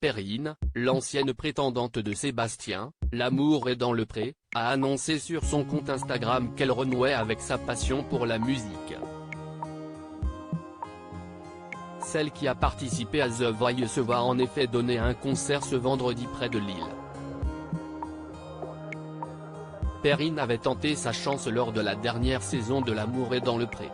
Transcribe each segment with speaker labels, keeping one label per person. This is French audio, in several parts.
Speaker 1: Perrine, l'ancienne prétendante de Sébastien, L'amour est dans le pré, a annoncé sur son compte Instagram qu'elle renouait avec sa passion pour la musique. Celle qui a participé à The Voice va en effet donner un concert ce vendredi près de Lille. Perrine avait tenté sa chance lors de la dernière saison de L'amour est dans le pré.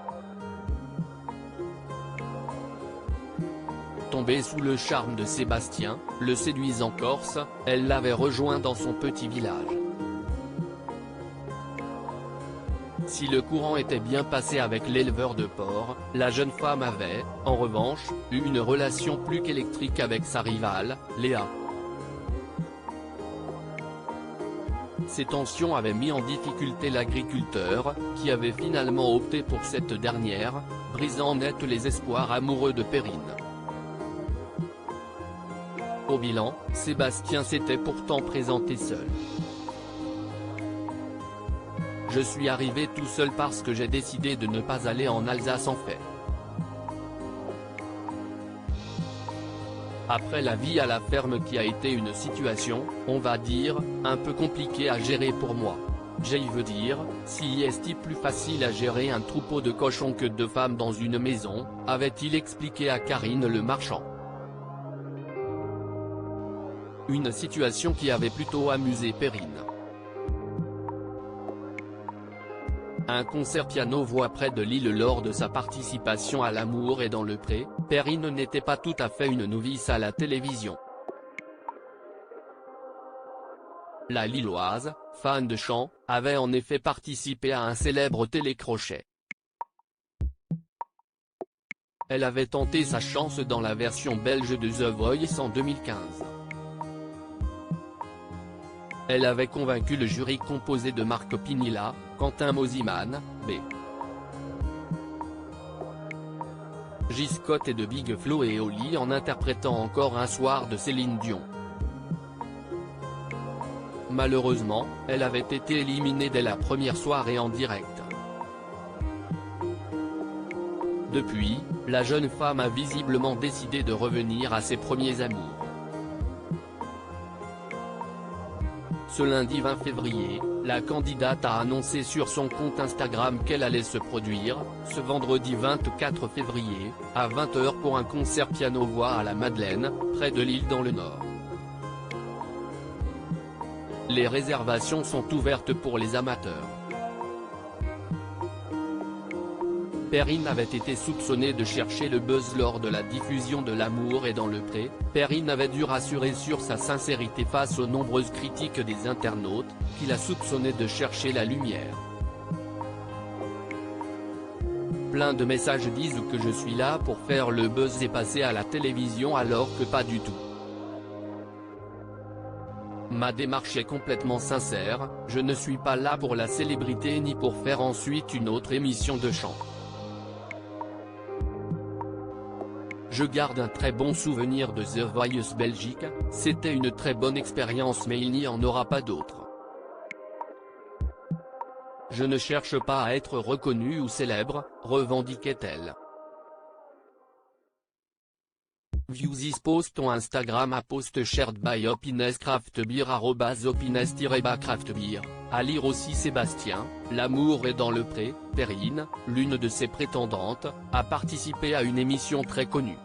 Speaker 1: Tombée sous le charme de Sébastien, le séduisant Corse, elle l'avait rejoint dans son petit village. Si le courant était bien passé avec l'éleveur de porcs, la jeune femme avait, en revanche, eu une relation plus qu'électrique avec sa rivale, Léa. Ces tensions avaient mis en difficulté l'agriculteur, qui avait finalement opté pour cette dernière, brisant net les espoirs amoureux de Perrine. Au bilan, Sébastien s'était pourtant présenté seul. Je suis arrivé tout seul parce que j'ai décidé de ne pas aller en Alsace en fait. Après la vie à la ferme qui a été une situation, on va dire, un peu compliquée à gérer pour moi. J'ai veut dire, si est-il plus facile à gérer un troupeau de cochons que de femmes dans une maison, avait-il expliqué à Karine Le Marchand. Une situation qui avait plutôt amusé Perrine. Un concert piano-voix près de Lille lors de sa participation à L'amour est dans le pré, Perrine n'était pas tout à fait une novice à la télévision. La Lilloise, fan de chant, avait en effet participé à un célèbre télécrochet. Elle avait tenté sa chance dans la version belge de The Voice en 2015. Elle avait convaincu le jury composé de Marc Pinilla, Quentin Mosiman, B. Giscotte et de Big Flo et Oli en interprétant encore Un soir de Céline Dion. Malheureusement, elle avait été éliminée dès la première soirée en direct. Depuis, la jeune femme a visiblement décidé de revenir à ses premiers amours. Ce lundi 20 février, la candidate a annoncé sur son compte Instagram qu'elle allait se produire, ce vendredi 24 février, à 20 h pour un concert piano-voix à la Madeleine, près de Lille dans le Nord. Les réservations sont ouvertes pour les amateurs. Perrine avait été soupçonnée de chercher le buzz lors de la diffusion de L'amour est dans le pré. Perrine avait dû rassurer sur sa sincérité face aux nombreuses critiques des internautes, qui la soupçonnaient de chercher la lumière. Plein de messages disent que je suis là pour faire le buzz et passer à la télévision alors que pas du tout. Ma démarche est complètement sincère, je ne suis pas là pour la célébrité ni pour faire ensuite une autre émission de chant. Je garde un très bon souvenir de The Voice Belgique, c'était une très bonne expérience mais il n'y en aura pas d'autre. Je ne cherche pas à être reconnue ou célèbre, revendiquait-elle. View this post on Instagram à post shared by @opinezcraftbeer @opinez-craftbeer, à lire aussi Sébastien, L'amour est dans le pré, Perrine, l'une de ses prétendantes, a participé à une émission très connue.